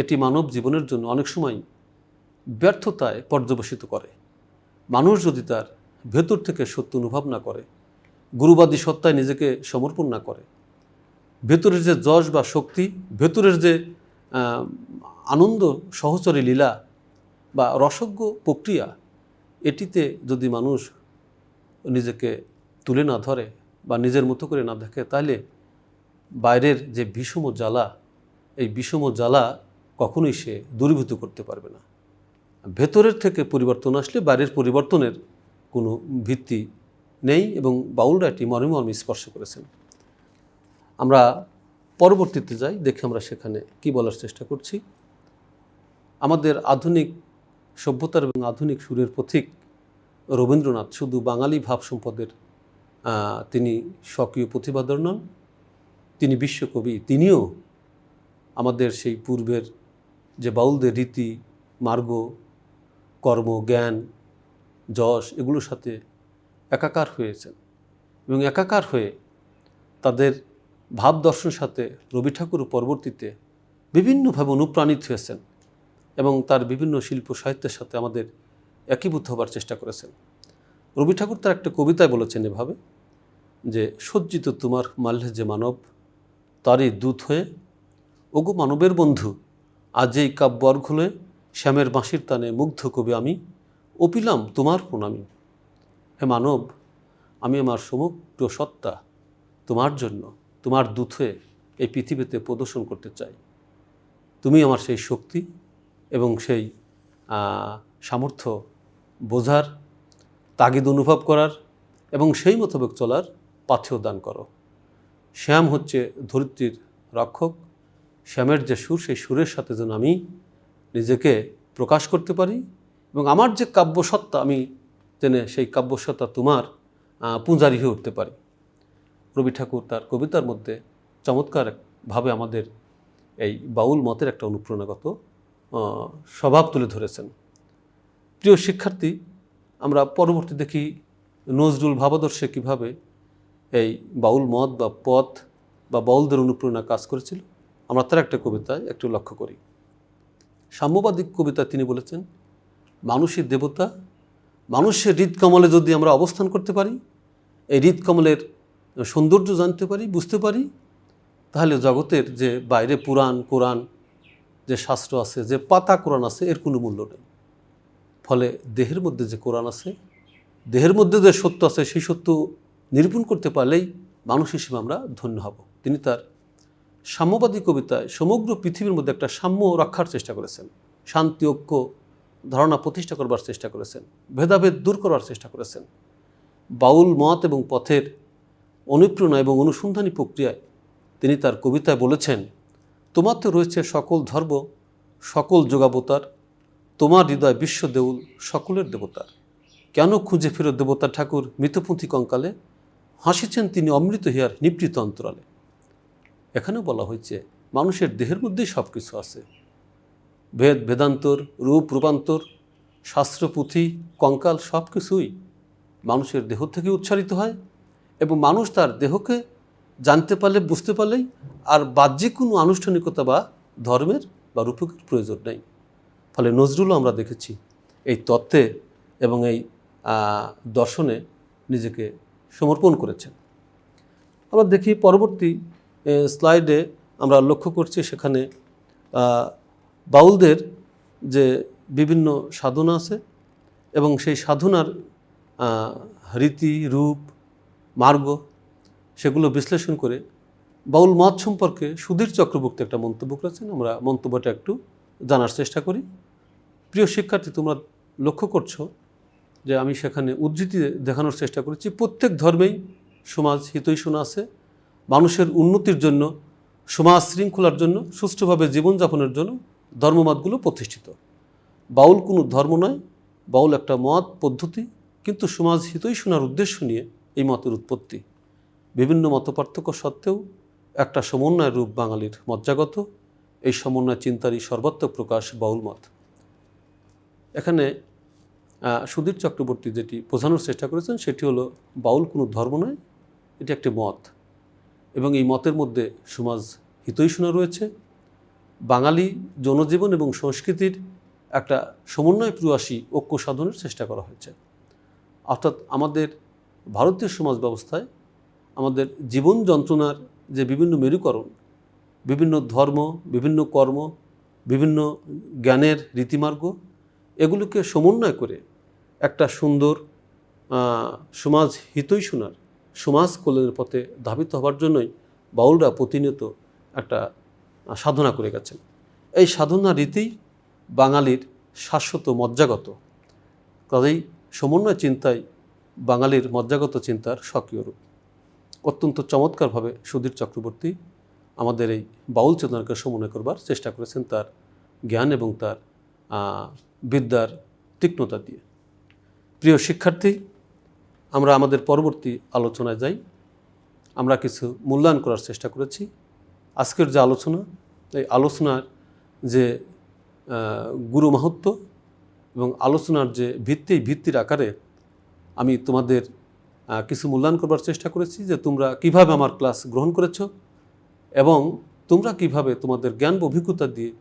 এটি মানব জীবনের জন্য অনেক সময় ব্যর্থতায় পর্যবেসিত করে। মানুষ যদি তার ভেতর থেকে সত্য অনুভব না করে, গুরুবাদী সত্তায় নিজেকে সমর্পণ না করে, ভেতরের যে যশ বা শক্তি, ভেতরের যে আনন্দ সহচরী লীলা বা রসজ্ঞ প্রক্রিয়া, এটিতে যদি মানুষ নিজেকে তুলে না ধরে বা নিজের মতো করে না দেখে, তাহলে বাইরের যে বিষম জ্বালা, এই বিষম জ্বালা কখনোই সে দূরীভূত করতে পারবে না। ভেতরের থেকে পরিবর্তন আসলে বাইরের পরিবর্তনের কোনো ভিত্তি নেই এবং বাউলরা এটি মর্মে মর্মে স্পর্শ করেছেন। আমরা পরবর্তীতে যাই, দেখে আমরা সেখানে কি বলার চেষ্টা করছি। আমাদের আধুনিক সভ্যতার এবং আধুনিক সুরের পথিক রবীন্দ্রনাথ শুধু বাঙালি ভাব সম্পদের তিনি স্বকীয় প্রতিভাধর নন, তিনি বিশ্বকবি। তিনিও আমাদের সেই পূর্বের যে বাউলদের রীতি, মার্গ, কর্ম, জ্ঞান, যশ এগুলোর সাথে একাকার হয়েছেন এবং একাকার হয়ে তাদের ভাব দর্শনের সাথে রবি ঠাকুর পরবর্তীতে বিভিন্নভাবে অনুপ্রাণিত হয়েছেন এবং তার বিভিন্ন শিল্প সাহিত্যের সাথে আমাদের একীভূত হবার চেষ্টা করেছেন। রবি ঠাকুর তার একটা কবিতায় বলেছেন এভাবে যে, সজ্জিত তোমার মাল্যে যে মানব, তারই দূত হয়ে ওগো মানবের বন্ধু, আজ এই কাব্য অর্ঘলে শ্যামের বাঁশির তানে মুগ্ধ কবি আমি, অপিলাম তোমার প্রণামী। হে মানব, আমি আমার সমগ্র সত্তা তোমার জন্য, তোমার দূত হয়ে এই পৃথিবীতে প্রদর্শন করতে চাই। তুমি আমার সেই শক্তি এবং সেই সামর্থ্য বোঝার, তাগিদ অনুভব করার এবং সেই মোতাবেক চলার পাথেয় দান করো। শ্যাম হচ্ছে ধরিত্রীর রক্ষক। শ্যামের যে সুর, সেই সুরের সাথে যেন আমি নিজেকে প্রকাশ করতে পারি এবং আমার যে কাব্যসত্তা, আমি যেন সেই কাব্যসত্তা তোমার পূজারী হয়ে উঠতে পারি। রবি ঠাকুর তার কবিতার মধ্যে চমৎকারভাবে আমাদের এই বাউল মতের একটা অনুপ্রেরণাগত স্বভাব তুলে ধরেছেন। প্রিয় শিক্ষার্থী, আমরা পরবর্তী দেখি নজরুল ভাবাদর্শে কীভাবে এই বাউল মত বা পথ বা বাউলদের অনুপ্রেরণা কাজ করেছিল। আমরা তার একটা কবিতায় একটু লক্ষ্য করি। সাম্যবাদী কবিতায় তিনি বলেছেন, মানুষই দেবতা, মানুষের হৃদকমলে যদি আমরা অবস্থান করতে পারি, এই হৃদকমলের সৌন্দর্য জানতে পারি, বুঝতে পারি, তাহলে জগতের যে বাইরে পুরাণ কোরআন যে শাস্ত্র আছে, যে পাতা কোরআন আছে, এর কোনো মূল্য নেই। ফলে দেহের মধ্যে যে কোরআন আছে, দেহের মধ্যে যে সত্য আছে, সেই সত্য নিরূপণ করতে পারলেই মানুষ হিসেবে আমরা ধন্য হব। তিনি তার সাম্যবাদী কবিতায় সমগ্র পৃথিবীর মধ্যে একটা সাম্য রক্ষার চেষ্টা করেছেন, শান্তি, ঐক্য ধারণা প্রতিষ্ঠা করবার চেষ্টা করেছেন, ভেদাভেদ দূর করার চেষ্টা করেছেন। বাউল মত এবং পথের অনুপ্রেরণা এবং অনুসন্ধানী প্রক্রিয়ায় তিনি তার কবিতায় বলেছেন, তোমাতে রয়েছে সকল ধর্ম, সকল যোগাবতার, তোমার হৃদয় বিশ্ব দেউল, সকলের দেবতার। কেন খুঁজে ফেরত দেবতা ঠাকুর মৃতপন্থী কঙ্কালে, হাসিছেন তিনি অমৃত হিয়ার নিবৃত অন্তরালে। এখানে বলা হয়েছে মানুষের দেহের মধ্যেই সব কিছু আছে। ভেদ ভেদান্তর, রূপ রূপান্তর, শাস্ত্রপুঁথি, কঙ্কাল সব কিছুই মানুষের দেহ থেকে উচ্চারিত হয় এবং মানুষ তার দেহকে জানতে পারলে, বুঝতে পারলেই আর বাহ্যিক কোনো আনুষ্ঠানিকতা বা ধর্মের বা রূপকের প্রয়োজন নেই। ফলে নজরুলও আমরা দেখেছি এই তত্ত্বে এবং এই দর্শনে নিজেকে সমর্পণ করেছেন। আমরা দেখি পরবর্তী স্লাইডে আমরা লক্ষ্য করছি সেখানে বাউলদের যে বিভিন্ন সাধনা আছে এবং সেই সাধনার রীতি রূপ মার্গ সেগুলো বিশ্লেষণ করে বাউল মত সম্পর্কে সুধীর চক্রবর্তী একটা মন্তব্য করেছেন। আমরা মন্তব্যটা একটু জানার চেষ্টা করি। প্রিয় শিক্ষার্থী, তোমরা লক্ষ্য করছো যে আমি সেখানে উদ্ধৃতি দেখানোর চেষ্টা করেছি। প্রত্যেক ধর্মেই সমাজ হিতৈষণা আছে, মানুষের উন্নতির জন্য, সমাজ শৃঙ্খলার জন্য, সুষ্ঠুভাবে জীবনযাপনের জন্য ধর্মমতগুলো প্রতিষ্ঠিত। বাউল কোনো ধর্ম নয়, বাউল একটা মত পদ্ধতি, কিন্তু সমাজ হিতৈষণার উদ্দেশ্য নিয়ে এই মতের উৎপত্তি। বিভিন্ন মতপার্থক্য সত্ত্বেও একটা সমন্বয় রূপ বাঙালির মজ্জাগত, এই সমন্বয় চিন্তারই সর্বাত্মক প্রকাশ বাউল মত। এখানে সুধীর চক্রবর্তী যেটি বোঝানোর চেষ্টা করেছেন সেটি হলো বাউল কোনো ধর্ম নয়, এটি একটি মত, এবং এই মতের মধ্যে সমাজ হিতৈষণা রয়েছে। বাঙালি জনজীবন এবং সংস্কৃতির একটা সমন্বয় প্রয়াসী ঐক্য সাধনের চেষ্টা করা হয়েছে। অর্থাৎ আমাদের ভারতীয় সমাজ ব্যবস্থায় আমাদের জীবন যন্ত্রণার যে বিভিন্ন মেরুকরণ, বিভিন্ন ধর্ম, বিভিন্ন কর্ম, বিভিন্ন জ্ঞানের রীতিমার্গ, এগুলোকে সমন্বয় করে একটা সুন্দর সমাজ হিতৈষণার, সমাজ কল্যাণের পথে ধাবিত হবার জন্যই বাউলরা প্রতিনিয়ত একটা সাধনা করে গেছেন। এই সাধনা রীতি বাঙালির শাশ্বত মজ্জাগত, কাজেই সমন্বয় চিন্তায় বাঙালির মজ্জাগত চিন্তার সক্রিয় রূপ। অত্যন্ত চমৎকারভাবে সুধীর চক্রবর্তী আমাদের এই বাউল চেতনাকে সমন্বয় করবার চেষ্টা করেছেন তার জ্ঞান এবং তার বিদ্যার তীক্ষ্ণতা দিয়ে। প্রিয় শিক্ষার্থী, আমরা আমাদের পরবর্তী আলোচনায় যাই। আমরা কিছু মূল্যায়ন করার চেষ্টা করেছি। আজকের যে আলোচনা, এই আলোচনার যে গুরু মাহাত্ম্য এবং আলোচনার যে ভিত্তির আকারে আমি তোমাদের কিছু মূল্যায়ন করবার চেষ্টা করেছি যে তোমরা কিভাবে আমার ক্লাস গ্রহণ করেছ এবং তোমরা কিভাবে তোমাদের জ্ঞান বা অভিজ্ঞতা দিয়ে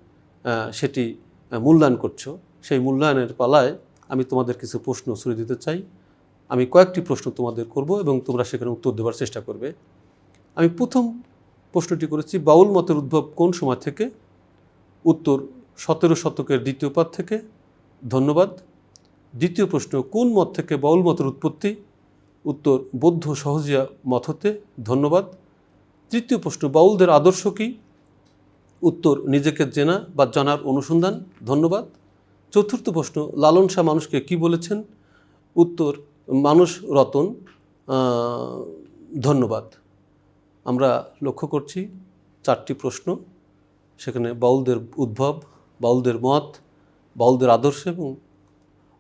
সেটি মূল্যায়ন করছো। সেই মূল্যায়নের পালায় আমি তোমাদের কিছু প্রশ্ন ছুড়ে দিতে চাই। আমি কয়েকটি প্রশ্ন তোমাদের করব এবং তোমরা সেখানে উত্তর দেওয়ার চেষ্টা করবে। আমি প্রথম প্রশ্নটি করেছি, বাউল মতের উদ্ভব কোন সময় থেকে? উত্তর, 17 শতকের দ্বিতীয় পাদ থেকে। ধন্যবাদ। দ্বিতীয় প্রশ্ন, কোন মত থেকে বাউল মতের উৎপত্তি? উত্তর, বৌদ্ধ সহজিয়া মত হতে। ধন্যবাদ। তৃতীয় প্রশ্ন, বাউলদের আদর্শ কী? উত্তর, নিজেকে চেনা বা জানার অনুসন্ধান। ধন্যবাদ। চতুর্থ প্রশ্ন, লালন শাহ মানুষকে কি বলেছেন? উত্তর, মানুষ রতন। ধন্যবাদ। আমরা লক্ষ্য করছি 4টি প্রশ্ন, সেখানে বাউলদের উদ্ভব, বাউলদের মত, বাউলদের আদর্শ এবং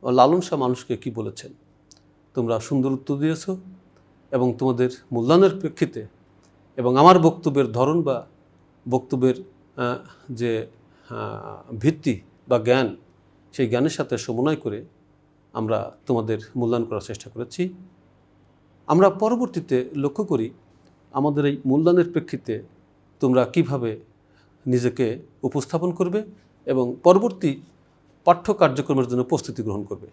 লালন শাহ মানুষকে কি বলেছেন। তোমরা সুন্দর উত্তর দিয়েছ এবং তোমাদের মূল্যায়নের প্রেক্ষিতে এবং আমার বক্তব্যের ধরন বা বক্তব্যের যে ভিত্তি বা জ্ঞান, সেই জ্ঞানের সাথে সমন্বয় করে আমরা তোমাদের মূল্যায়ন করার চেষ্টা করেছি। আমরা পরবর্তীতে লক্ষ্য করি আমাদের এই মূল্যায়নের প্রেক্ষিতে তোমরা কিভাবে নিজেকে উপস্থাপন করবে এবং পরবর্তী পাঠ্য কার্যক্রমের জন্য প্রস্তুতি গ্রহণ করবে।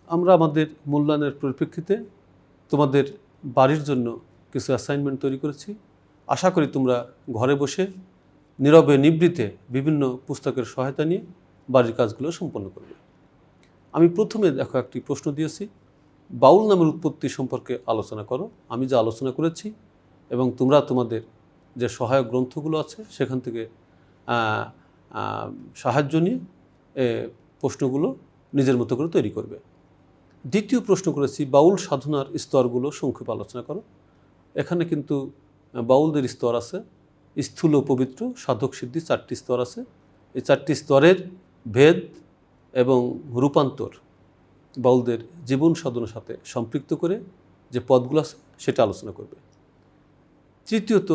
আমরা আমাদের মূল্যায়নের পরিপ্রেক্ষিতে তোমাদের বাড়ির জন্য কিছু অ্যাসাইনমেন্ট তৈরি করেছি। আশা করি তোমরা ঘরে বসে নীরবে নিবৃতে বিভিন্ন পুস্তকের সহায়তা নিয়ে বাড়ির কাজগুলো সম্পন্ন করবে। আমি প্রথমে দেখো একটি প্রশ্ন দিয়েছি, বাউল নামের উৎপত্তি সম্পর্কে আলোচনা করো। আমি যা আলোচনা করেছি এবং তোমরা তোমাদের যে সহায়ক গ্রন্থগুলো আছে সেখান থেকে সাহায্য নিয়ে প্রশ্নগুলো নিজের মতো করে তৈরি করবে। দ্বিতীয় প্রশ্ন করেছি, বাউল সাধনার স্তরগুলো সংক্ষেপে আলোচনা করো। এখানে কিন্তু বাউলদের স্তর আছে, স্থূল, পবিত্র, সাধক, সিদ্ধি, 4টি স্তর আছে। এই 4টি স্তরের ভেদ এবং রূপান্তর বাউলদের জীবন সাধনার সাথে সম্পৃক্ত করে যে পদগুলো আছে সেটা আলোচনা করবে। তৃতীয়ত,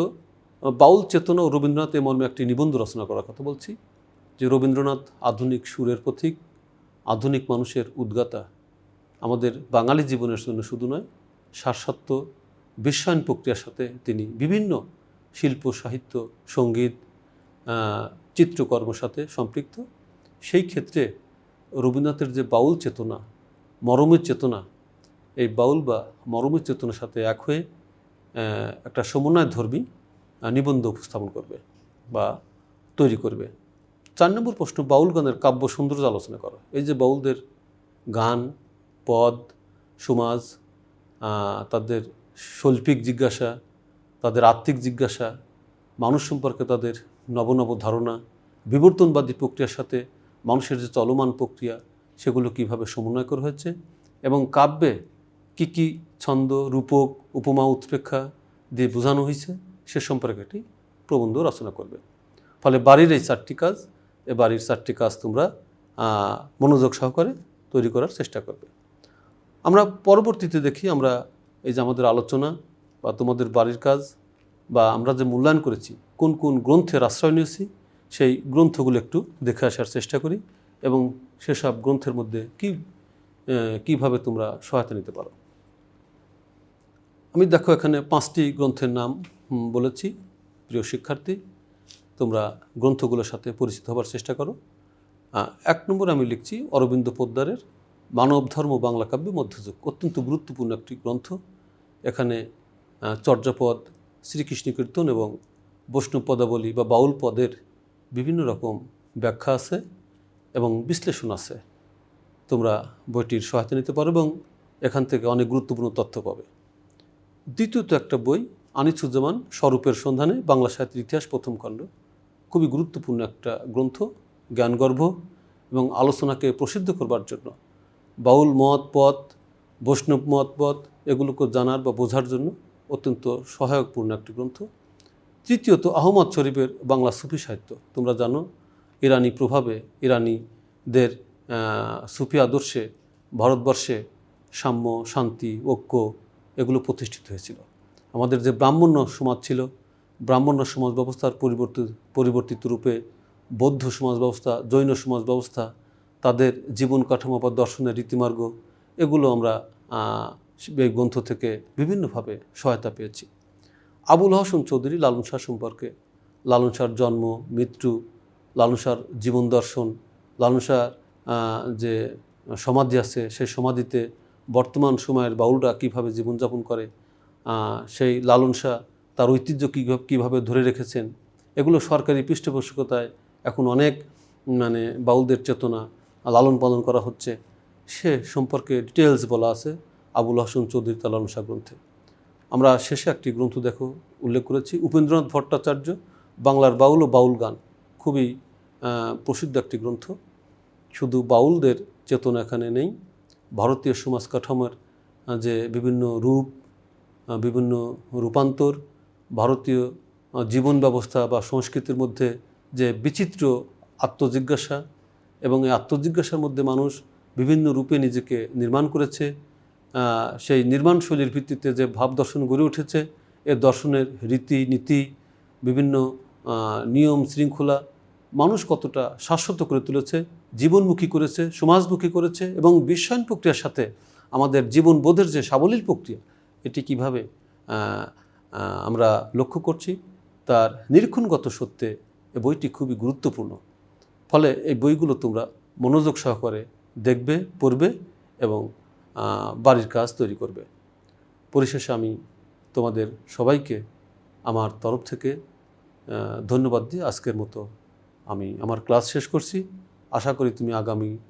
বাউল চেতনা ও রবীন্দ্রনাথ এ মর্মে একটি নিবন্ধ রচনা করার কথা বলছি, যে রবীন্দ্রনাথ আধুনিক সুরের পথিক, আধুনিক মানুষের উদ্গাতা। আমাদের বাঙালি জীবনের জন্য শুধু নয়, শাশ্বত বিশ্বায়ন প্রক্রিয়ার সাথে তিনি বিভিন্ন শিল্প, সাহিত্য, সঙ্গীত, চিত্রকর্মের সাথে সম্পৃক্ত। সেই ক্ষেত্রে রবীন্দ্রনাথের যে বাউল চেতনা, মরমের চেতনা, এই বাউল বা মরমের চেতনার সাথে এক হয়ে একটা সমন্বয় ধর্মী নিবন্ধ উপস্থাপন করবে বা তৈরি করবে। 4 নম্বর প্রশ্ন, বাউল গানের কাব্য সৌন্দর্য আলোচনা করো। এই যে বাউলদের গান, পদ, সমাজ, তাদের শৈল্পিক জিজ্ঞাসা, তাদের আত্মিক জিজ্ঞাসা, মানুষ সম্পর্কে তাদের নব নব ধারণা, বিবর্তনবাদী প্রক্রিয়ার সাথে মানুষের যে চলমান প্রক্রিয়া, সেগুলো কীভাবে সমন্বয় করা হয়েছে এবং কাব্যে কী কী ছন্দ, রূপক, উপমা, উৎপ্রেক্ষা দিয়ে বোঝানো হয়েছে সে সম্পর্কে একটি প্রবন্ধ রচনা করবে। ফলে বাড়ির এই 4টি কাজ, এ বাড়ির 4টি কাজ তোমরা মনোযোগ সহকারে তৈরি করার চেষ্টা করবে। আমরা পরবর্তীতে দেখি, আমরা এই যে আমাদের আলোচনা বা তোমাদের বাড়ির কাজ বা আমরা যে মূল্যায়ন করেছি, কোন কোন গ্রন্থের আশ্রয় নিয়েছি, সেই গ্রন্থগুলো একটু দেখে আসার চেষ্টা করি এবং সেসব গ্রন্থের মধ্যে কীভাবে তোমরা সহায়তা নিতে পারো। আমি দেখো এখানে 5টি গ্রন্থের নাম বলেছি। প্রিয় শিক্ষার্থী, তোমরা গ্রন্থগুলোর সাথে পরিচিত হবার চেষ্টা করো। 1 নম্বরে আমি লিখছি অরবিন্দ পোদ্দারের মানব ধর্ম বাংলা কাব্যে মধ্যযুগ। অত্যন্ত গুরুত্বপূর্ণ একটি গ্রন্থ। এখানে চর্যাপদ, শ্রীকৃষ্ণ কীর্তন এবং বৈষ্ণব পদাবলী বা বাউল পদের বিভিন্ন রকম ব্যাখ্যা আছে এবং বিশ্লেষণ আছে। তোমরা বইটির সহায়তা নিতে পারো এবং এখান থেকে অনেক গুরুত্বপূর্ণ তথ্য পাবে। দ্বিতীয়ত একটা বই, আনিসুজ্জামান স্বরূপের সন্ধানে বাংলা সাহিত্যের ইতিহাস প্রথম খণ্ড। খুবই গুরুত্বপূর্ণ একটা গ্রন্থ, জ্ঞানগর্ভ এবং আলোচনাকে প্রসিদ্ধ করবার জন্য, বাউল মত পথ, বৈষ্ণব মত পথ এগুলোকে জানার বা বোঝার জন্য অত্যন্ত সহায়কপূর্ণ একটি গ্রন্থ। তৃতীয়ত আহমদ শরীফের বাংলা সুফি সাহিত্য। তোমরা জানো ইরানি প্রভাবে, ইরানিদের সুফি আদর্শে ভারতবর্ষে সাম্য, শান্তি, ঐক্য এগুলো প্রতিষ্ঠিত হয়েছিল। আমাদের যে ব্রাহ্মণ্য সমাজ ছিল, ব্রাহ্মণ্য সমাজ ব্যবস্থার পরিবর্তিত রূপে বৌদ্ধ সমাজ ব্যবস্থা, জৈন সমাজ ব্যবস্থা, তাদের জীবন কাঠামো বা দর্শনের রীতিমার্গ, এগুলো আমরা এই গ্রন্থ থেকে বিভিন্নভাবে সহায়তা পেয়েছি। আবুল হাসান চৌধুরী লালন শাহ সম্পর্কে, লালন শাহর জন্ম, মৃত্যু, লালন শাহর জীবন দর্শন, লালন শাহর যে সমাধি আছে, সেই সমাধিতে বর্তমান সময়ের বাউলরা কীভাবে জীবনযাপন করে, সেই লালন শাহ তার ঐতিহ্য কীভাবে ধরে রেখেছেন, এগুলো সরকারি পৃষ্ঠপোষকতায় এখন অনেক বাউলদের চেতনা লালন পালন করা হচ্ছে, সে সম্পর্কে ডিটেলস বলা আছে আবুল হাসান চৌধুরী তার লালন শাহ গ্রন্থে। আমরা শেষে একটি গ্রন্থ উল্লেখ করেছি, উপেন্দ্রনাথ ভট্টাচার্য বাংলার বাউল ও বাউল গান। খুবই প্রসিদ্ধ একটি গ্রন্থ। শুধু বাউলদের চেতনা এখানে নেই, ভারতীয় সমাজ কাঠামোর যে বিভিন্ন রূপ, বিভিন্ন রূপান্তর, ভারতীয় জীবন ব্যবস্থা বা সংস্কৃতির মধ্যে যে বিচিত্র আত্মজিজ্ঞাসা এবং এই আত্মজিজ্ঞাসার মধ্যে মানুষ বিভিন্ন রূপে নিজেকে নির্মাণ করেছে, সেই নির্মাণশৈলীর ভিত্তিতে যে ভাব দর্শন গড়ে উঠেছে, এ দর্শনের রীতি নীতি, বিভিন্ন নিয়ম শৃঙ্খলা মানুষ কতটা শাশ্বত করে তুলেছে, জীবনমুখী করেছে, সমাজমুখী করেছে এবং বিশ্বায়ন প্রক্রিয়ার সাথে আমাদের জীবনবোধের যে সাবলীল প্রক্রিয়া, এটি কিভাবে আমরা লক্ষ্য করছি তার নিরীক্ষণগত সত্যে এই বইটি খুবই গুরুত্বপূর্ণ। ফলে এই বইগুলো তোমরা মনোযোগ সহকারে দেখবে, পড়বে এবং বাড়ির কাজ তৈরি করবে। পরিশেষে আমি তোমাদের সবাইকে আমার তরফ থেকে ধন্যবাদ দিয়ে আজকের মতো আমি আমার ক্লাস শেষ করছি। আশা করি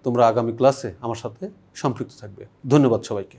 তোমরা আগামী ক্লাসে আমার সাথে সম্পৃক্ত থাকবে। ধন্যবাদ সবাইকে।